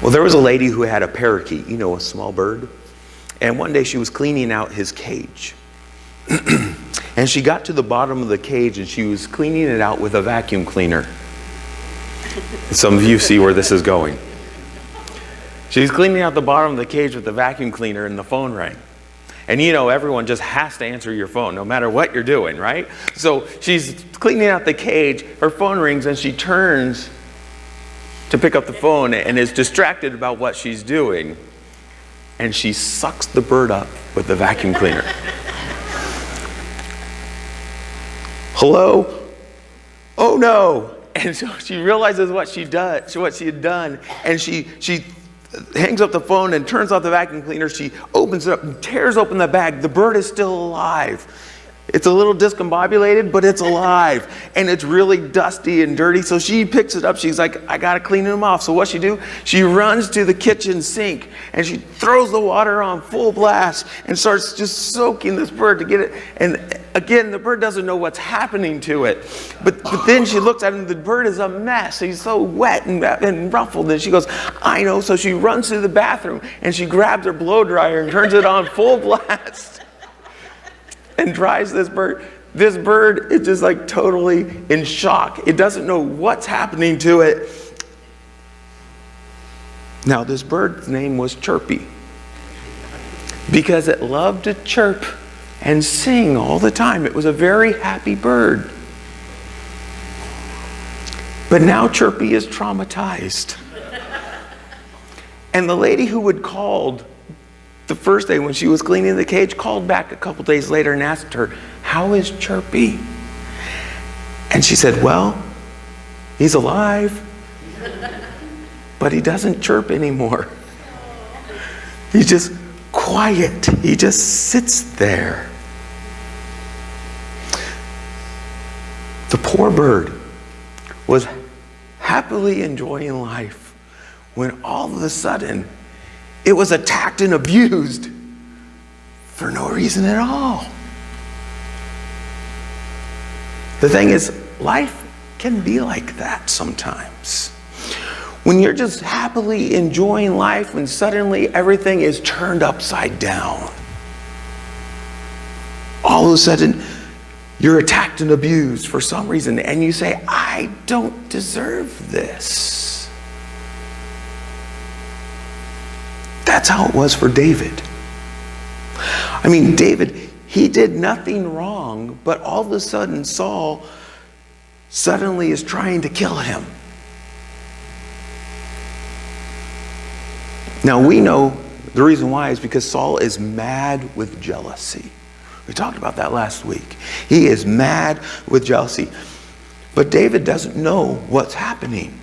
Well, there was a lady who had a parakeet, a small bird. And one day she was cleaning out his cage. And she got to the bottom of the cage and she was cleaning it out with a vacuum cleaner. Some of you see where this is going. She was cleaning out the bottom of the cage with the vacuum cleaner and the phone rang. And everyone just has to answer your phone no matter what you're doing, right? So she's cleaning out the cage, her phone rings, and she turns to pick up the phone and is distracted about what she's doing. And she sucks the bird up with the vacuum cleaner. Hello? Oh no! And so she realizes what she had done, and she hangs up the phone and turns off the vacuum cleaner. She opens it up and tears open the bag. The bird is still alive. It's a little discombobulated, but it's alive. And it's really dusty and dirty. So she picks it up. She's like, I got to clean him off. So what she do? She runs to the kitchen sink and she throws the water on full blast and starts just soaking this bird to get it. And again, the bird doesn't know what's happening to it. But then she looks at him. The bird is a mess. He's so wet and ruffled. And she goes, I know. So she runs to the bathroom and she grabs her blow dryer and turns it on full blast. And dries this bird. This bird is just like totally in shock. It doesn't know what's happening to it. Now, this bird's name was Chirpy because it loved to chirp and sing all the time. It was a very happy bird. But now Chirpy is traumatized. And the lady who had called the first day when she was cleaning the cage called back a couple days later and asked her, how is Chirpy? And she said, well, he's alive, but he doesn't chirp anymore. He's just quiet. He just sits there. The poor bird was happily enjoying life when all of a sudden it was attacked and abused for no reason at all. The thing is, life can be like that sometimes. When you're just happily enjoying life, when suddenly everything is turned upside down. All of a sudden, you're attacked and abused for some reason, and you say, I don't deserve this. That's how it was for David. I mean, David, he did nothing wrong, but all of a sudden Saul suddenly is trying to kill him. Now we know the reason why is because Saul is mad with jealousy. We talked about that last week. He is mad with jealousy. But David doesn't know what's happening.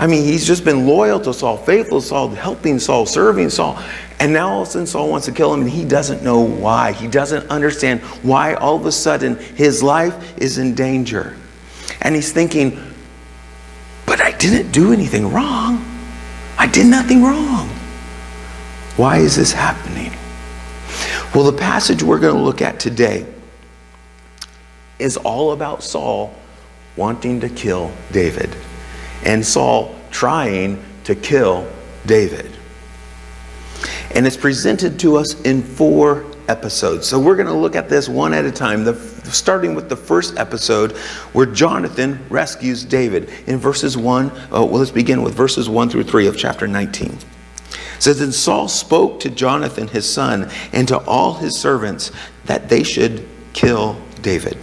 I mean, he's just been loyal to Saul, faithful to Saul, helping Saul, serving Saul. And now all of a sudden Saul wants to kill him and he doesn't know why. He doesn't understand why all of a sudden his life is in danger. And he's thinking, but I didn't do anything wrong. I did nothing wrong. Why is this happening? Well, the passage we're going to look at today is all about Saul wanting to kill David. And Saul trying to kill David. And it's presented to us in 4 episodes. So we're going to look at this one at a time. Starting with the first episode where Jonathan rescues David. In verses 1, let's begin with verses 1 through 3 of chapter 19. It says, then Saul spoke to Jonathan his son and to all his servants that they should kill David.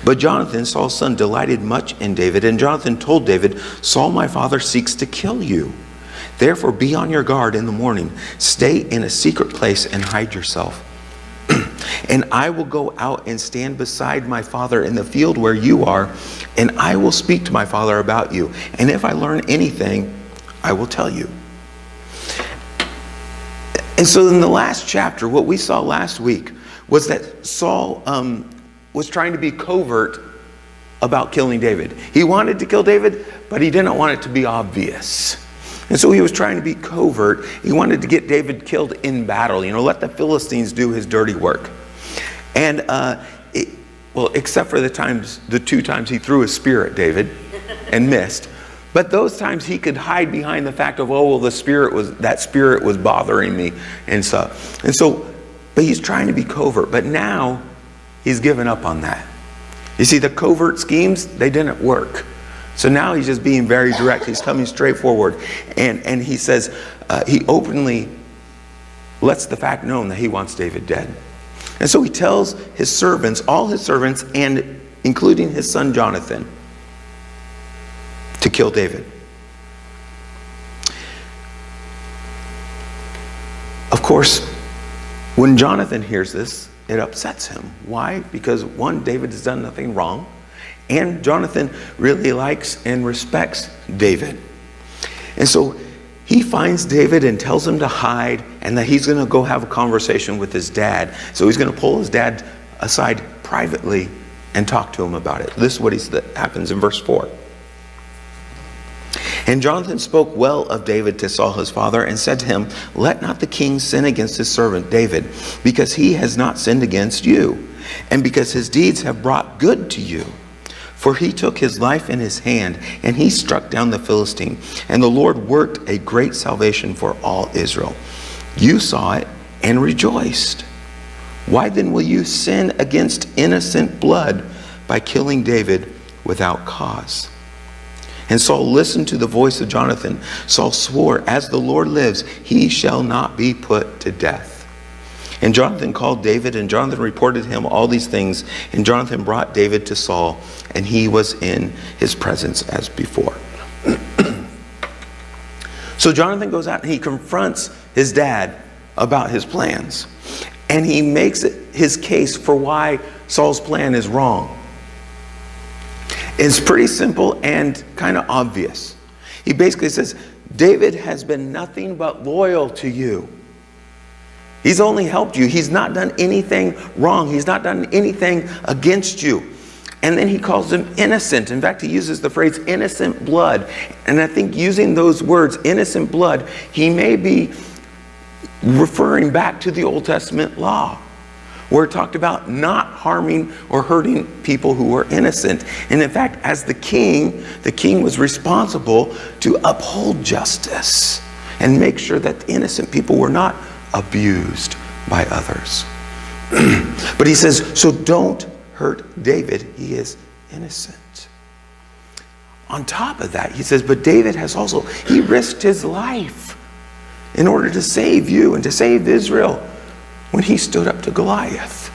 But Jonathan, Saul's son, delighted much in David, and Jonathan told David, Saul my father seeks to kill you. Therefore be on your guard in the morning. Stay in a secret place and hide yourself. And I will go out and stand beside my father in the field where you are, and I will speak to my father about you. And if I learn anything, I will tell you. And so in the last chapter, what we saw last week was that Saul was trying to be covert about killing David. He wanted to kill David, but he didn't want it to be obvious. And so he was trying to be covert. He wanted to get David killed in battle. Let the Philistines do his dirty work. And, except for the 2 times he threw a spear at David and missed. But those times he could hide behind the fact of, oh, well, that spirit was bothering me and stuff. And so, but he's trying to be covert. But now he's given up on that. You see, the covert schemes, they didn't work. So now he's just being very direct. He's coming straight forward. And he says, he openly lets the fact known that he wants David dead. And so he tells his servants, all his servants, and including his son Jonathan, to kill David. Of course, when Jonathan hears this, it upsets him. Why? Because one, David has done nothing wrong, and Jonathan really likes and respects David. And so he finds David and tells him to hide, and that he's going to go have a conversation with his dad. So he's going to pull his dad aside privately and talk to him about it. This is what happens in verse 4. And Jonathan spoke well of David to Saul his father, and said to him, let not the king sin against his servant David, because he has not sinned against you, and because his deeds have brought good to you. For he took his life in his hand, and he struck down the Philistine, and the Lord worked a great salvation for all Israel. You saw it and rejoiced. Why then will you sin against innocent blood by killing David without cause? And Saul listened to the voice of Jonathan. Saul swore, as the Lord lives, he shall not be put to death. And Jonathan called David, and Jonathan reported him all these things. And Jonathan brought David to Saul, and he was in his presence as before. So Jonathan goes out and he confronts his dad about his plans. And he makes his case for why Saul's plan is wrong. It's pretty simple and kind of obvious. He basically says, David has been nothing but loyal to you. He's only helped you. He's not done anything wrong. He's not done anything against you. And then he calls him innocent. In fact, he uses the phrase innocent blood. And I think using those words, innocent blood, he may be referring back to the Old Testament law, where it talked about not harming or hurting people who were innocent. And in fact, as the king was responsible to uphold justice and make sure that innocent people were not abused by others. But he says, so don't hurt David. He is innocent. On top of that, he says, but David he risked his life in order to save you and to save Israel when he stood up to Goliath.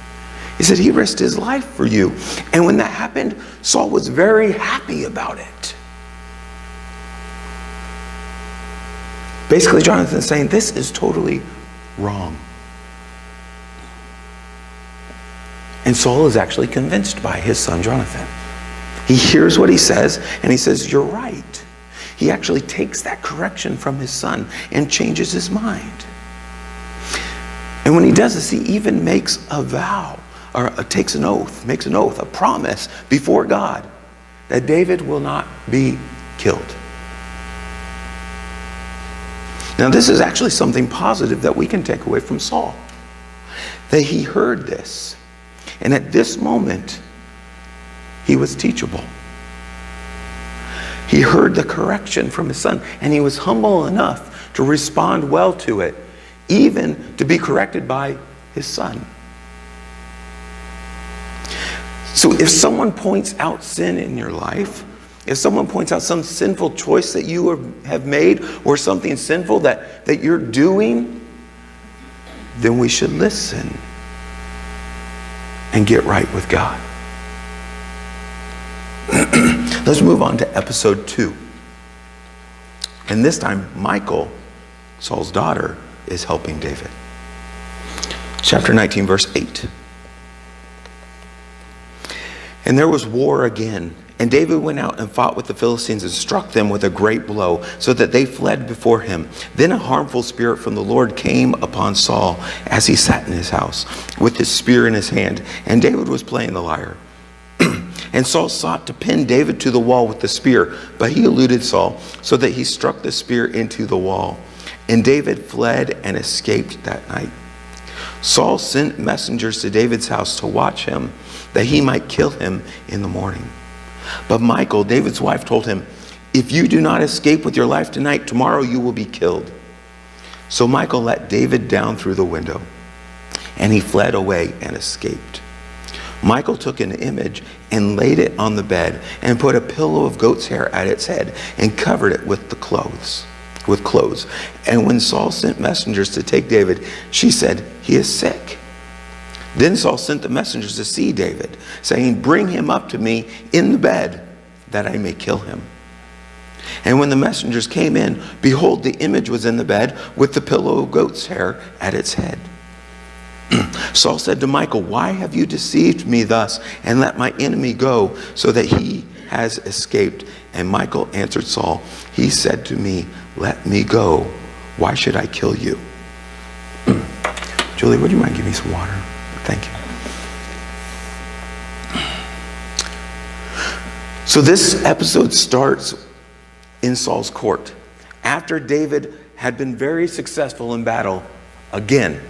He said he risked his life for you. And when that happened, Saul was very happy about it. Basically, Jonathan's saying this is totally wrong. And Saul is actually convinced by his son Jonathan. He hears what he says, and he says, you're right. He actually takes that correction from his son and changes his mind. And when he does this, he even makes a vow, or makes an oath, a promise before God that David will not be killed. Now, this is actually something positive that we can take away from Saul. That he heard this, and at this moment, he was teachable. He heard the correction from his son, and he was humble enough to respond well to it, even to be corrected by his son. So if someone points out sin in your life, if someone points out some sinful choice that you have made, or something sinful that you're doing, then we should listen and get right with God. Let's move on to episode 2. And this time, Michal, Saul's daughter, is helping David. Chapter 19, verse 8. And there was war again, and David went out and fought with the Philistines and struck them with a great blow, so that they fled before him. Then a harmful spirit from the Lord came upon Saul as he sat in his house, with his spear in his hand, and David was playing the lyre. And Saul sought to pin David to the wall with the spear, but he eluded Saul, so that he struck the spear into the wall. And David fled and escaped that night. Saul sent messengers to David's house to watch him, that he might kill him in the morning. But Michal, David's wife, told him, If you do not escape with your life tonight, tomorrow you will be killed." So Michal let David down through the window, and he fled away and escaped. Michal took an image and laid it on the bed and put a pillow of goat's hair at its head and covered it with clothes. And when Saul sent messengers to take David, she said, "He is sick." Then Saul sent the messengers to see David, saying, "Bring him up to me in the bed, that I may kill him." And when the messengers came in, behold, the image was in the bed with the pillow of goat's hair at its head. Saul said to Michal, "Why have you deceived me thus and let my enemy go so that he has escaped?" And Michal answered Saul, "He said to me, 'Let me go. Why should I kill you?'" Julie, would you mind giving me some water? Thank you. So this episode starts in Saul's court, after David had been very successful in battle again.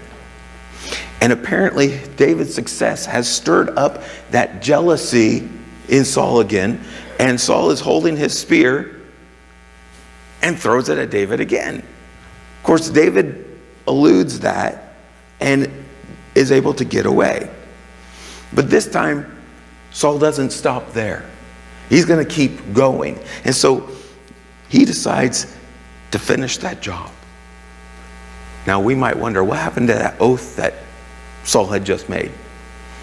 And apparently David's success has stirred up that jealousy in Saul again, and Saul is holding his spear and throws it at David again. Of course, David eludes that and is able to get away. But this time, Saul doesn't stop there. He's going to keep going. And so he decides to finish that job. Now, we might wonder, what happened to that oath that Saul had just made?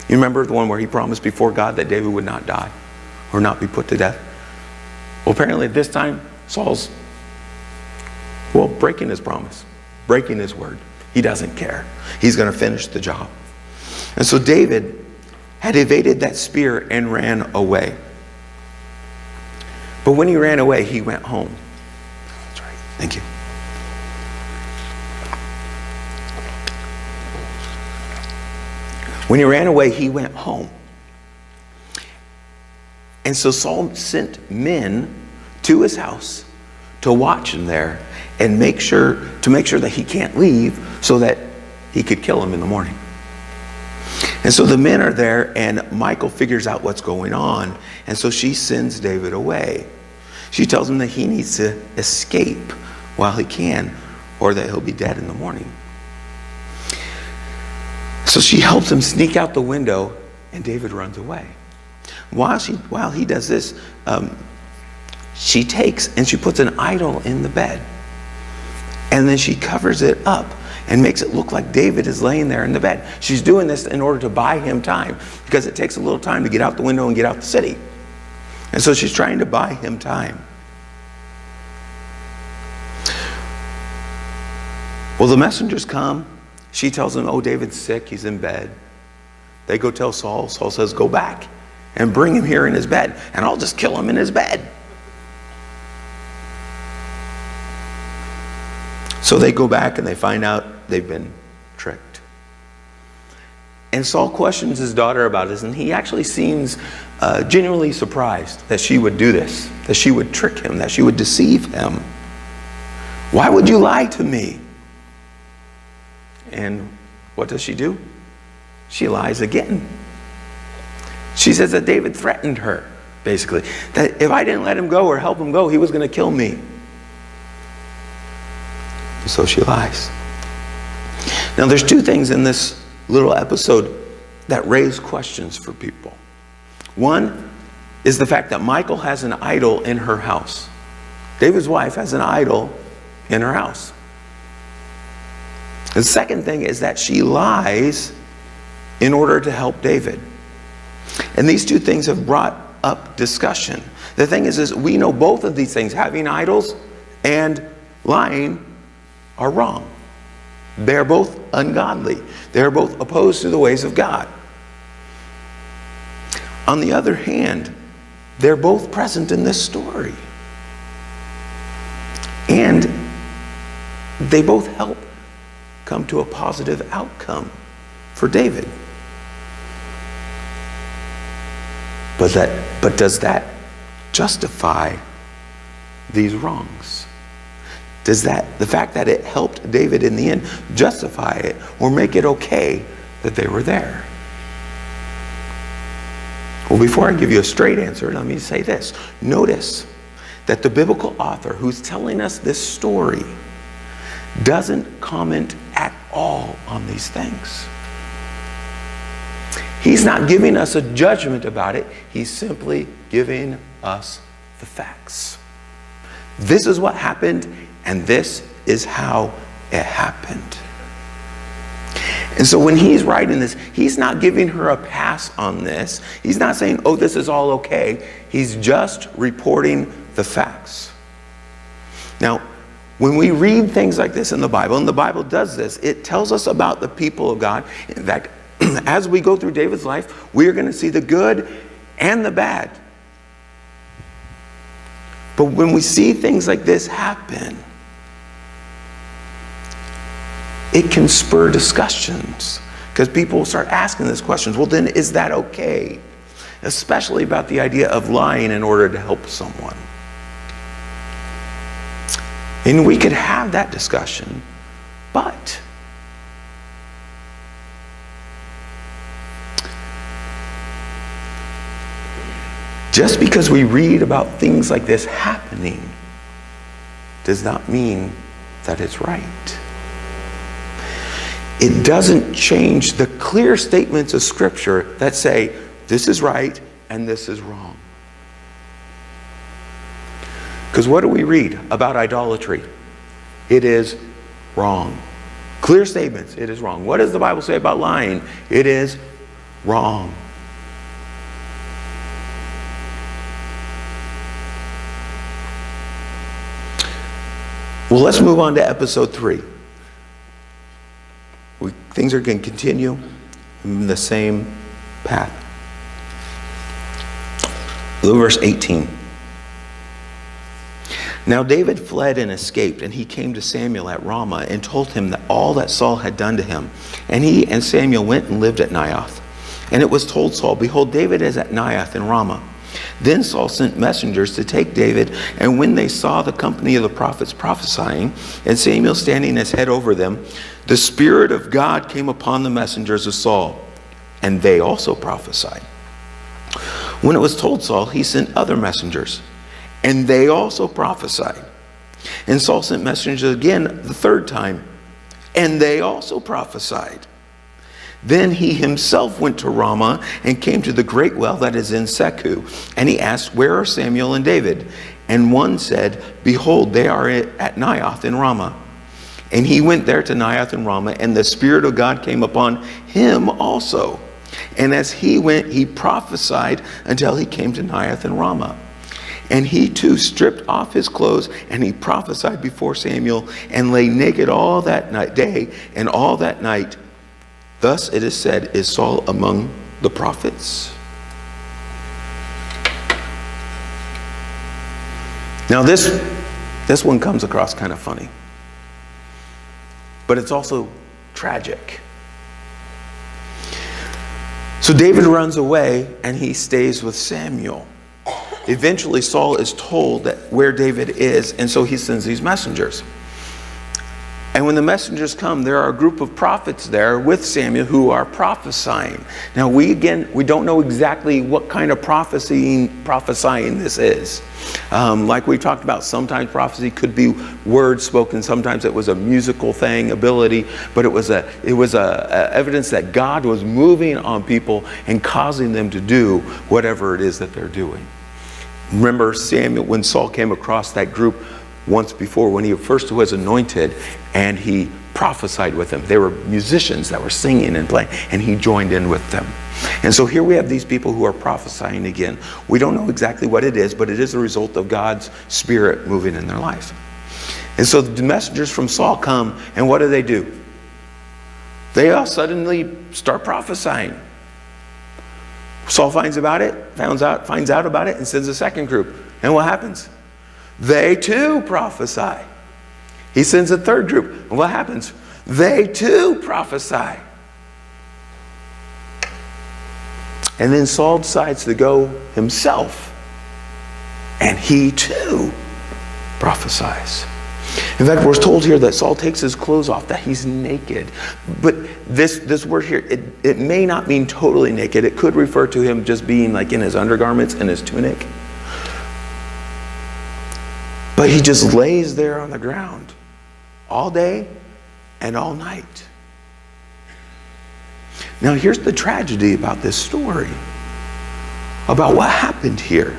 You remember the one where he promised before God that David would not die or not be put to death? Well, apparently this time, Saul's, breaking his promise, breaking his word. He doesn't care. He's going to finish the job. And so David had evaded that spear and ran away. But when he ran away, he went home. That's right. Thank you. When he ran away, he went home. And so Saul sent men to his house to watch him there and make sure that he can't leave so that he could kill him in the morning. And so the men are there, and Michal figures out what's going on. And so she sends David away. She tells him that he needs to escape while he can, or that he'll be dead in the morning. So she helps him sneak out the window, and David runs away. While he does this, she takes and she puts an idol in the bed. And then she covers it up and makes it look like David is laying there in the bed. She's doing this in order to buy him time, because it takes a little time to get out the window and get out the city. And so she's trying to buy him time. Well, the messengers come. She tells him, "Oh, David's sick. He's in bed." They go tell Saul. Saul says, "Go back and bring him here in his bed, and I'll just kill him in his bed." So they go back and they find out they've been tricked. And Saul questions his daughter about this, and he actually seems genuinely surprised that she would do this, that she would trick him, that she would deceive him. "Why would you lie to me?" And what does she do? She lies again. She says that David threatened her, basically, that if I didn't let him go or help him go, he was going to kill me. So she lies. Now, there's two things in this little episode that raise questions for people. One is the fact that Michal has an idol in her house. David's wife has an idol in her house. The second thing is that she lies in order to help David. And these two things have brought up discussion. The thing is we know both of these things, having idols and lying, are wrong. They're both ungodly. They're both opposed to the ways of God. On the other hand, they're both present in this story. And they both help come to a positive outcome for David. But does that justify these wrongs? Does the fact that it helped David in the end justify it or make it okay that they were there? Well, before I give you a straight answer, let me say this. Notice that the biblical author who's telling us this story doesn't comment at all on these things. He's not giving us a judgment about it. He's simply giving us the facts. This is what happened, and this is how it happened. And so when he's writing this, he's not giving her a pass on this. He's not saying, oh, this is all okay. He's just reporting the facts. Now, when we read things like this in the Bible, and the Bible does this, it tells us about the people of God. In fact, as we go through David's life, we are going to see the good and the bad. But when we see things like this happen, it can spur discussions, because people start asking these questions. Well, then is that okay? Especially about the idea of lying in order to help someone. And we could have that discussion, but just because we read about things like this happening does not mean that it's right. It doesn't change the clear statements of Scripture that say this is right and this is wrong. Because what do we read about idolatry? It is wrong. Clear statements, it is wrong. What does the Bible say about lying? It is wrong. Well, let's move on to episode 3. Things are going to continue in the same path. Look at verse 18. Now David fled and escaped, and he came to Samuel at Ramah and told him that all that Saul had done to him. And he and Samuel went and lived at Naioth. And it was told Saul, behold, David is at Naioth in Ramah. Then Saul sent messengers to take David, and when they saw the company of the prophets prophesying, and Samuel standing as head over them, the Spirit of God came upon the messengers of Saul, and they also prophesied. When it was told Saul, he sent other messengers, and they also prophesied. And Saul sent messengers again the third time, and they also prophesied. Then he himself went to Ramah and came to the great well that is in Secu. And he asked, where are Samuel and David? And one said, behold, they are at Naioth in Ramah. And he went there to Naioth in Ramah, and the Spirit of God came upon him also. And as he went, he prophesied until he came to Naioth in Ramah. And he too stripped off his clothes, and he prophesied before Samuel, and lay naked all that day and all that night. Thus it is said, is Saul among the prophets? Now this one comes across kind of funny, but it's also tragic. So David runs away and he stays with Samuel. Eventually Saul is told that where David is, and so he sends these messengers. And when the messengers come, there are a group of prophets there with Samuel who are prophesying. Now we don't know exactly what kind of prophesying this is. Like we talked about, sometimes prophecy could be words spoken, sometimes it was a musical thing, ability, but it was a evidence that God was moving on people and causing them to do whatever it is that they're doing. Remember Samuel, when Saul came across that group once before, when he first was anointed, and he prophesied with them. They were musicians that were singing and playing, and he joined in with them. And so here we have these people who are prophesying again. We don't know exactly what it is, but it is a result of God's Spirit moving in their life. And so the messengers from Saul come, and what do? They all suddenly start prophesying. Saul finds out about it, and sends a second group. And what happens? They too prophesy. He sends a third group. And what happens? They too prophesy. And then Saul decides to go himself. And he too prophesies. In fact, we're told here that Saul takes his clothes off, that he's naked. But this word here, it may not mean totally naked. It could refer to him just being like in his undergarments and his tunic. But he just lays there on the ground all day and all night. Now here's the tragedy about this story, about what happened here.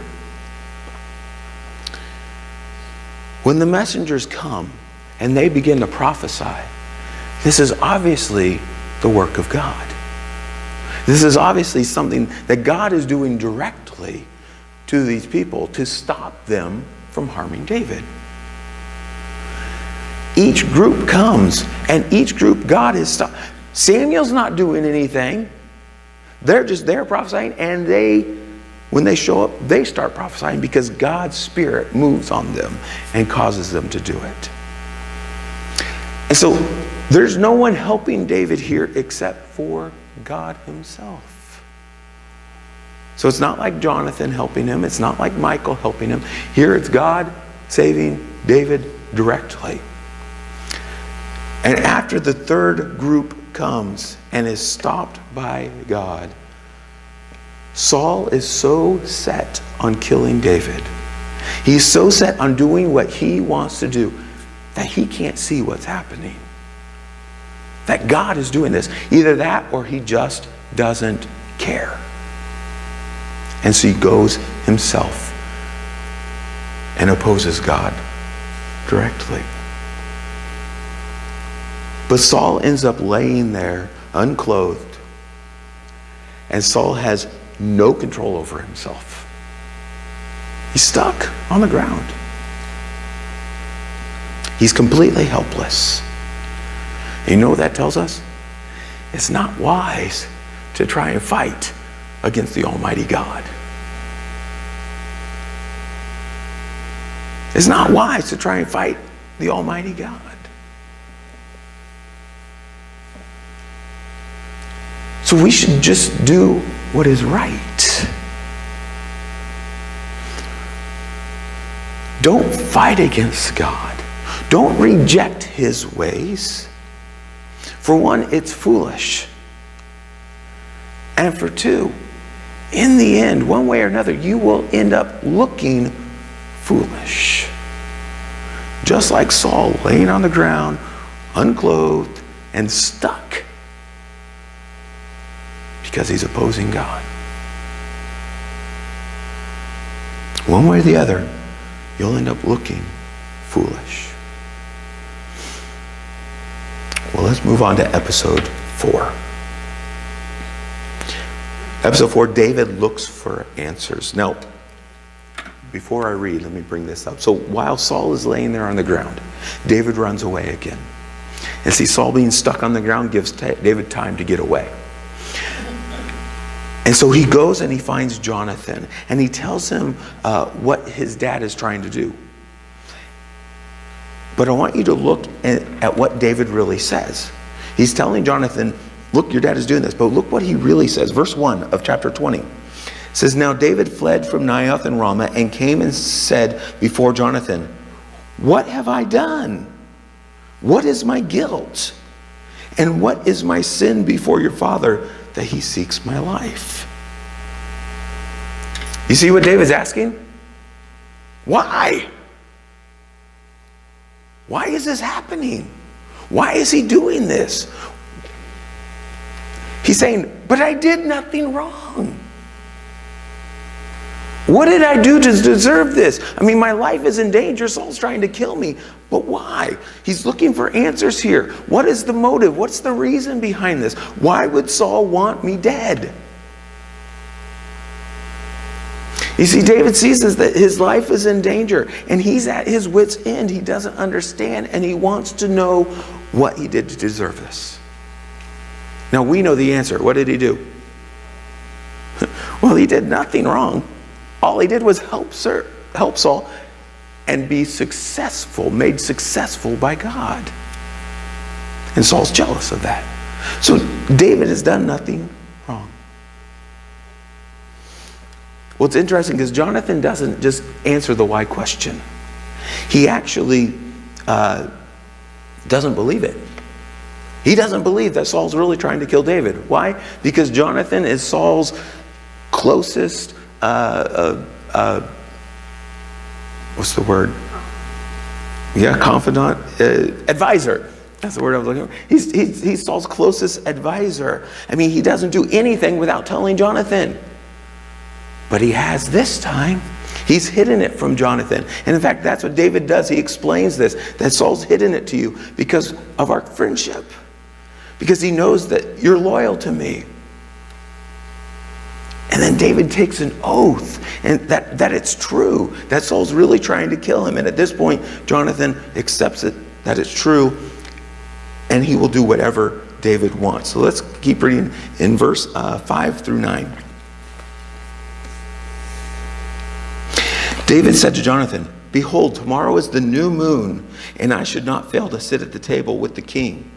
When the messengers come and they begin to prophesy, this is obviously the work of God. This is obviously something that God is doing directly to these people to stop them from harming David. Each group comes, and each group God is stopping. Samuel's not doing anything. They're just there prophesying, and when they show up, they start prophesying because God's Spirit moves on them and causes them to do it. And so there's no one helping David here except for God himself. So it's not like Jonathan helping him. It's not like Michael helping him. Here it's God saving David directly. And after the third group comes and is stopped by God, Saul is so set on killing David. He's so set on doing what he wants to do that he can't see what's happening. That God is doing this. Either that or he just doesn't care. And so he goes himself and opposes God directly. But Saul ends up laying there unclothed. And Saul has no control over himself. He's stuck on the ground. He's completely helpless. And you know what that tells us? It's not wise to try and fight against the Almighty God. It's not wise to try and fight the Almighty God. So we should just do what is right. Don't fight against God. Don't reject his ways. For one, it's foolish. And for two, in the end, one way or another, you will end up looking foolish. Just like Saul laying on the ground, unclothed, and stuck. Because he's opposing God. One way or the other, you'll end up looking foolish. Well, let's move on to episode 4. Episode 4, David looks for answers. Now, before I read, let me bring this up. So while Saul is laying there on the ground, David runs away again. And see, Saul being stuck on the ground gives David time to get away. And so he goes and he finds Jonathan, and he tells him what his dad is trying to do. But I want you to look at what David really says. He's telling Jonathan, look, your dad is doing this, but look what he really says. Verse 1 of chapter 20 says, Now David fled from Naioth and Ramah and came and said before Jonathan, What have I done? What is my guilt? And what is my sin before your father that he seeks my life? You see what David's asking? Why? Why is this happening? Why is he doing this? He's saying, but I did nothing wrong. What did I do to deserve this? I mean, my life is in danger. Saul's trying to kill me. But why? He's looking for answers here. What is the motive? What's the reason behind this? Why would Saul want me dead? You see, David sees that his life is in danger, and he's at his wit's end. He doesn't understand, and he wants to know what he did to deserve this. Now, we know the answer. What did he do? Well, he did nothing wrong. All he did was help Saul and be successful, made successful by God. And Saul's jealous of that. So David has done nothing wrong. Well, it's interesting because Jonathan doesn't just answer the why question. He actually doesn't believe it. He doesn't believe that Saul's really trying to kill David. Why? Because Jonathan is Saul's closest, what's the word? confidant, advisor. That's the word I was looking for. He's Saul's closest advisor. I mean, he doesn't do anything without telling Jonathan. But he has this time. He's hidden it from Jonathan. And in fact, that's what David does. He explains this, that Saul's hidden it to you because of our friendship. Because he knows that you're loyal to me. And then David takes an oath and that it's true, that Saul's really trying to kill him. And at this point, Jonathan accepts it, that it's true, and he will do whatever David wants. So let's keep reading in verse 5 through 9. David said to Jonathan, "Behold, tomorrow is the new moon, and I should not fail to sit at the table with the king."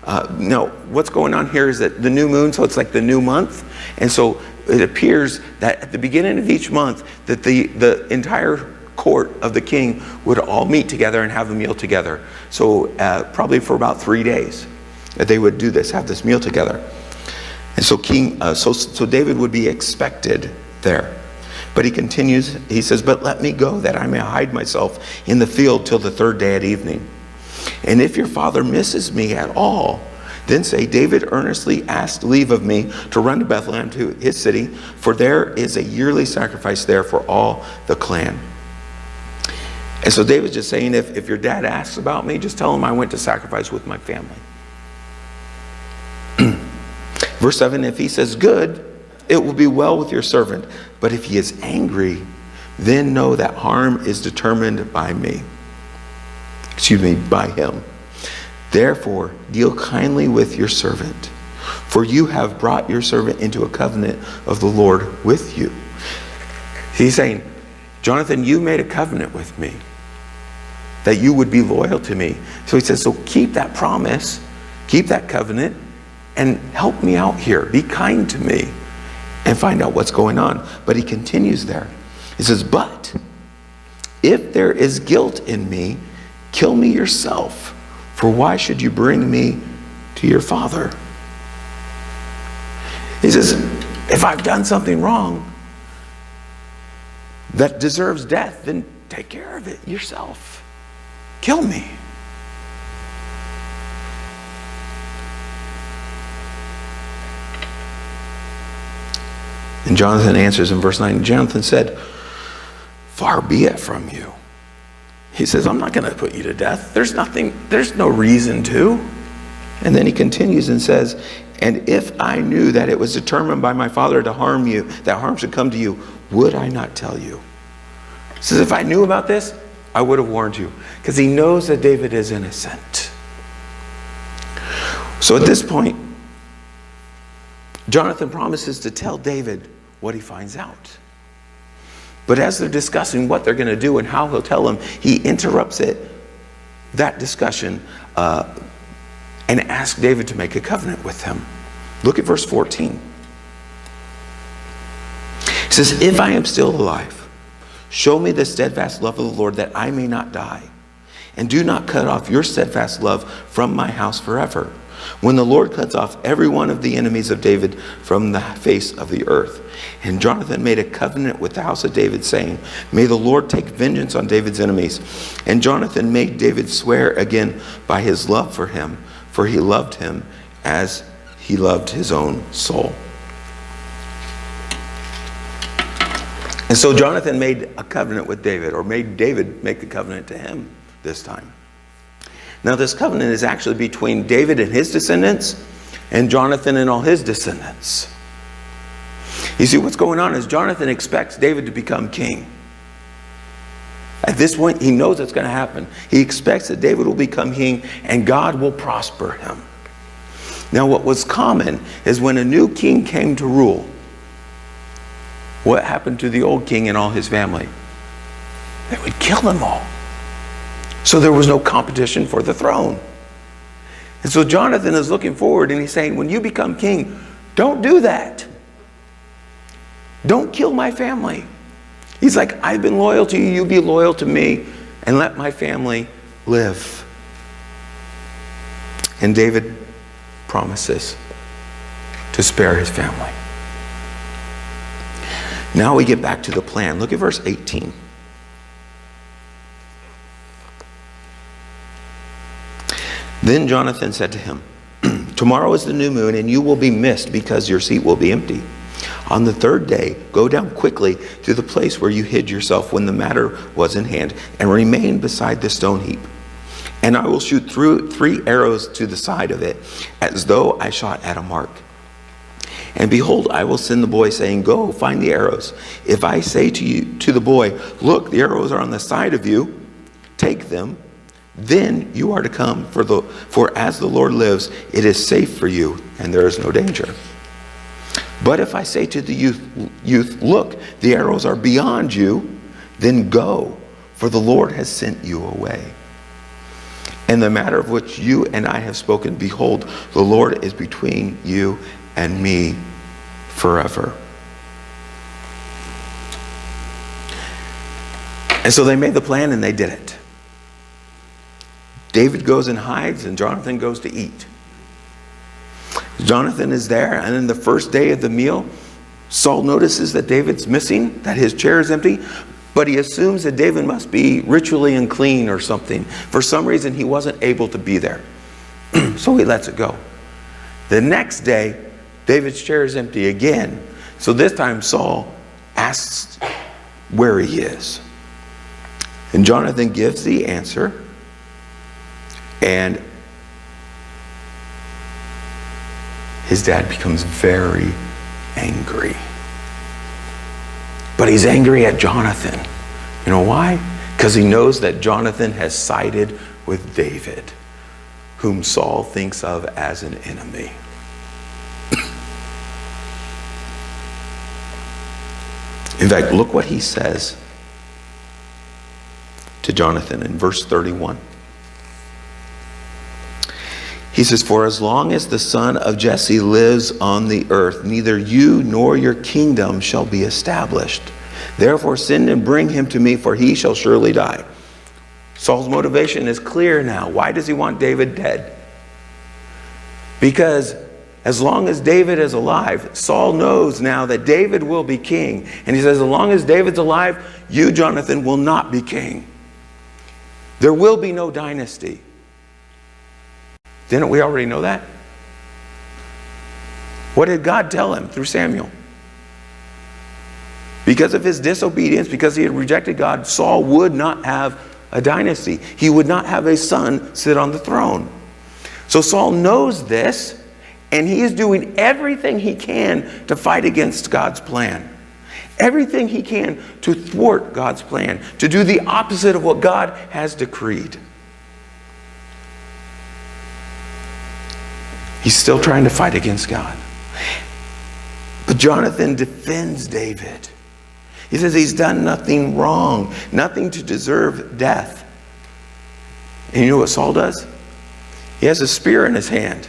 Now, what's going on here is that the new moon, so it's like the new month. And so it appears that at the beginning of each month, that the entire court of the king would all meet together and have a meal together. So probably for about 3 days that they would do this, have this meal together. And so so David would be expected there. But he continues, he says, "But let me go that I may hide myself in the field till the third day at evening. And if your father misses me at all, then say, David earnestly asked leave of me to run to Bethlehem to his city, for there is a yearly sacrifice there for all the clan." And so David's just saying, if your dad asks about me, just tell him I went to sacrifice with my family. Verse 7, if he says, "Good, it will be well with your servant. But if he is angry, then know that harm is determined by me." By him. "Therefore, deal kindly with your servant, for you have brought your servant into a covenant of the Lord with you." He's saying, Jonathan, you made a covenant with me that you would be loyal to me. So he says, so keep that promise, keep that covenant, and help me out here. Be kind to me and find out what's going on. But he continues there. He says, "But if there is guilt in me, kill me yourself, for why should you bring me to your father?" He says, if I've done something wrong that deserves death, then take care of it yourself. Kill me. And Jonathan answers in verse 9, Jonathan said, "Far be it from you." He says, I'm not going to put you to death. There's no reason to. And then he continues and says, "And if I knew that it was determined by my father to harm you, that harm should come to you, would I not tell you?" He says, if I knew about this, I would have warned you. Because he knows that David is innocent. So at this point, Jonathan promises to tell David what he finds out. But as they're discussing what they're going to do and how he'll tell him, he interrupts that discussion, and asks David to make a covenant with him. Look at verse 14. He says, "If I am still alive, show me the steadfast love of the Lord, that I may not die. And do not cut off your steadfast love from my house forever. When the Lord cuts off every one of the enemies of David from the face of the earth." And Jonathan made a covenant with the house of David, saying, "May the Lord take vengeance on David's enemies." And Jonathan made David swear again by his love for him, for he loved him as he loved his own soul. And so Jonathan made a covenant with David, or made David make the covenant to him this time. Now this covenant is actually between David and his descendants and Jonathan and all his descendants. You see, what's going on is Jonathan expects David to become king. At this point, he knows it's going to happen. He expects that David will become king and God will prosper him. Now what was common is when a new king came to rule, what happened to the old king and all his family? They would kill them all. So there was no competition for the throne. And so Jonathan is looking forward and he's saying, when you become king, don't do that. Don't kill my family. He's like, I've been loyal to you, you be loyal to me, and let my family live. And David promises to spare his family. Now we get back to the plan. Look at verse 18. Then Jonathan said to him, tomorrow is the new moon, and you will be missed because your seat will be empty. On the third day, go down quickly to the place where you hid yourself when the matter was in hand, and remain beside the stone heap. And I will shoot through 3 arrows to the side of it, as though I shot at a mark. And behold, I will send the boy, saying, go, find the arrows. If I say to the boy, look, the arrows are on the side of you, take them, then you are to come, for as the Lord lives, it is safe for you, and there is no danger. But if I say to the youth, look, the arrows are beyond you, then go, for the Lord has sent you away. And the matter of which you and I have spoken, behold, the Lord is between you and me forever. And so they made the plan and they did it. David goes and hides, and Jonathan goes to eat. Jonathan is there, and in the first day of the meal, Saul notices that David's missing, that his chair is empty, but he assumes that David must be ritually unclean or something. For some reason, he wasn't able to be there. So he lets it go. The next day, David's chair is empty again. So this time, Saul asks where he is. And Jonathan gives the answer. And his dad becomes very angry. But he's angry at Jonathan. You know why? Because he knows that Jonathan has sided with David, whom Saul thinks of as an enemy. In fact, look what he says to Jonathan in verse 31. He says, for as long as the son of Jesse lives on the earth, neither you nor your kingdom shall be established. Therefore send and bring him to me, for he shall surely die. Saul's motivation is clear now. Why does he want David dead? Because as long as David is alive, Saul knows now that David will be king. And he says, as long as David's alive, you, Jonathan, will not be king. There will be no dynasty. Didn't we already know that? What did God tell him through Samuel? Because of his disobedience, because he had rejected God, Saul would not have a dynasty. He would not have a son sit on the throne. So Saul knows this, and he is doing everything he can to fight against God's plan. Everything he can to thwart God's plan, to do the opposite of what God has decreed. He's still trying to fight against God. But Jonathan defends David. He says he's done nothing wrong, nothing to deserve death. And you know what Saul does? He has a spear in his hand.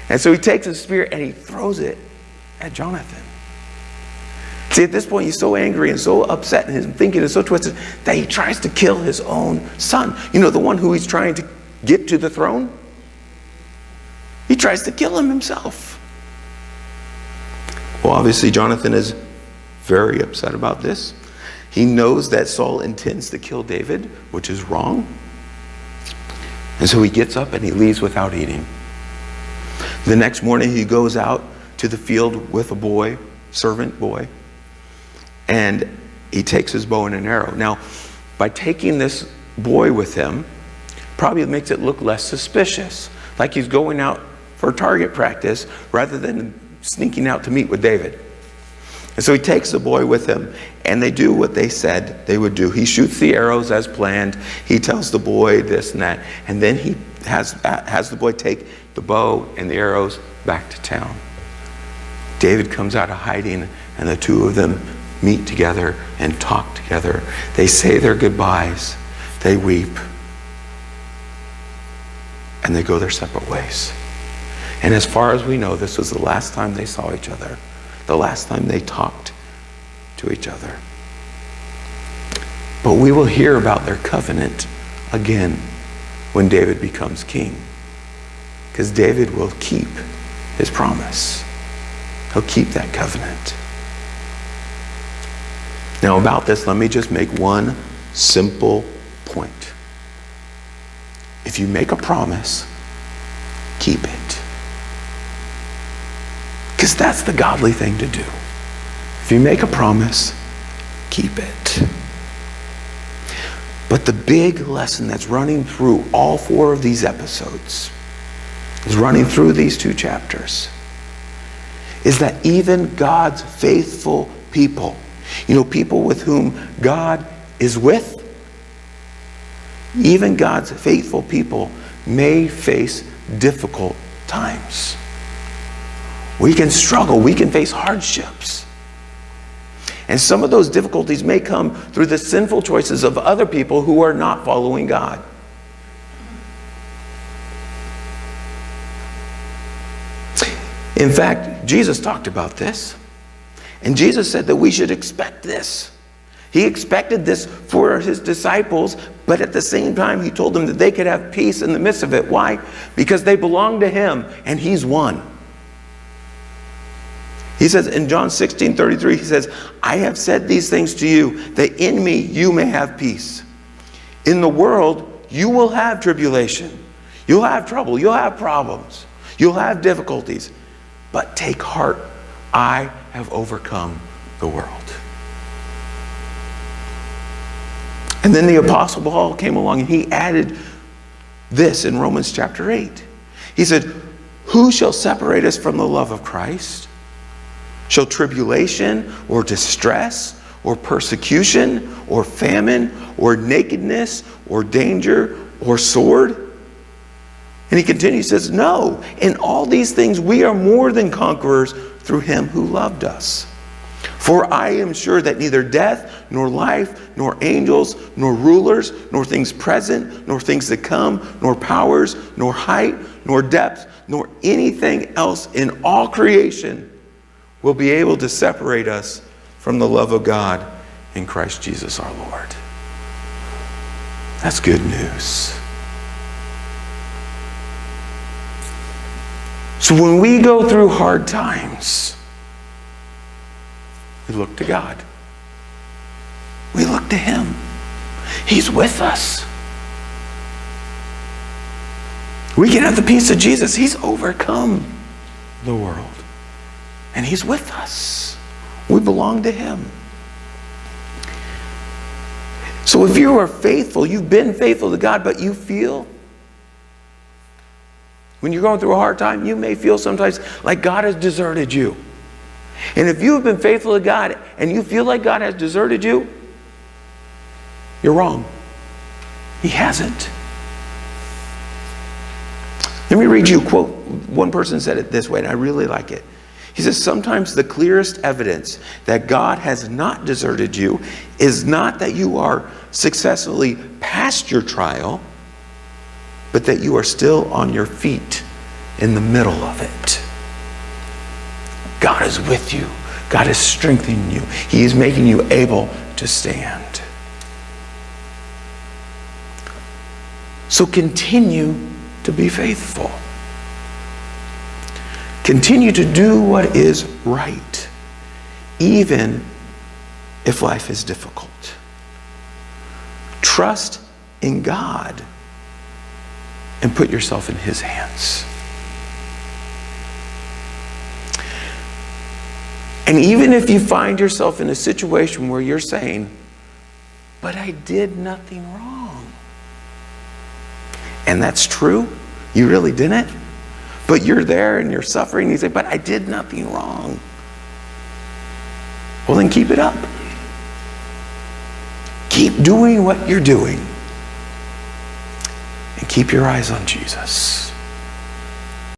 And so he takes a spear and he throws it at Jonathan. See, at this point, he's so angry and so upset, and his thinking is so twisted that he tries to kill his own son. You know, the one who he's trying to get to the throne? He tries to kill him himself. Well, obviously, Jonathan is very upset about this. He knows that Saul intends to kill David, which is wrong. And so he gets up and he leaves without eating. The next morning, he goes out to the field with a boy, servant boy, and he takes his bow and an arrow. Now, by taking this boy with him, probably makes it look less suspicious, like he's going out for target practice rather than sneaking out to meet with David. And so he takes the boy with him, and they do what they said they would do. He shoots the arrows as planned. He tells the boy this and that, and then he has the boy take the bow and the arrows back to town. David comes out of hiding, and the two of them meet together and talk together. They say their goodbyes. They weep. And they go their separate ways. And as far as we know, this was the last time they saw each other, the last time they talked to each other. But we will hear about their covenant again when David becomes king, because David will keep his promise. He'll keep that covenant. Now, about this, let me just make one simple point. if you make a promise, keep it. Because that's the godly thing to do. If you make a promise, keep it. But the big lesson that's running through all 4 of these episodes, is running through these 2 chapters, is that even God's faithful people, people with whom God is with, even God's faithful people may face difficult times. We can struggle. We can face hardships. And some of those difficulties may come through the sinful choices of other people who are not following God. In fact, Jesus talked about this. And Jesus said that we should expect this. He expected this for his disciples, but at the same time, he told them that they could have peace in the midst of it. Why? Because they belong to him, and he's one. He says in John 16:33, he says, I have said these things to you, that in me you may have peace. In the world, you will have tribulation. You'll have trouble. You'll have problems. You'll have difficulties. But take heart, I have overcome the world. And then the Apostle Paul came along and he added this in Romans chapter 8. He said, who shall separate us from the love of Christ? Shall tribulation or distress or persecution or famine or nakedness or danger or sword? And he continues, says, no, in all these things we are more than conquerors through him who loved us. For I am sure that neither death, nor life, nor angels, nor rulers, nor things present, nor things to come, nor powers, nor height, nor depth, nor anything else in all creation will be able to separate us from the love of God in Christ Jesus our Lord. That's good news. So when we go through hard times, we look to God. We look to him. He's with us. We can have the peace of Jesus. He's overcome the world. And he's with us. We belong to him. So if you are faithful, you've been faithful to God, but you feel, when you're going through a hard time, you may feel sometimes like God has deserted you. And if you have been faithful to God and you feel like God has deserted you, you're wrong. He hasn't. Let me read you a quote. One person said it this way, and I really like it. He says, sometimes the clearest evidence that God has not deserted you is not that you are successfully past your trial, but that you are still on your feet in the middle of it. God is with you. God is strengthening you. He is making you able to stand. So continue to be faithful. Continue to do what is right, even if life is difficult. Trust in God and put yourself in his hands. And even if you find yourself in a situation where you're saying, but I did nothing wrong. And that's true. You really didn't. But you're there and you're suffering. And you say, but I did nothing wrong. Well, then keep it up. Keep doing what you're doing. And keep your eyes on Jesus.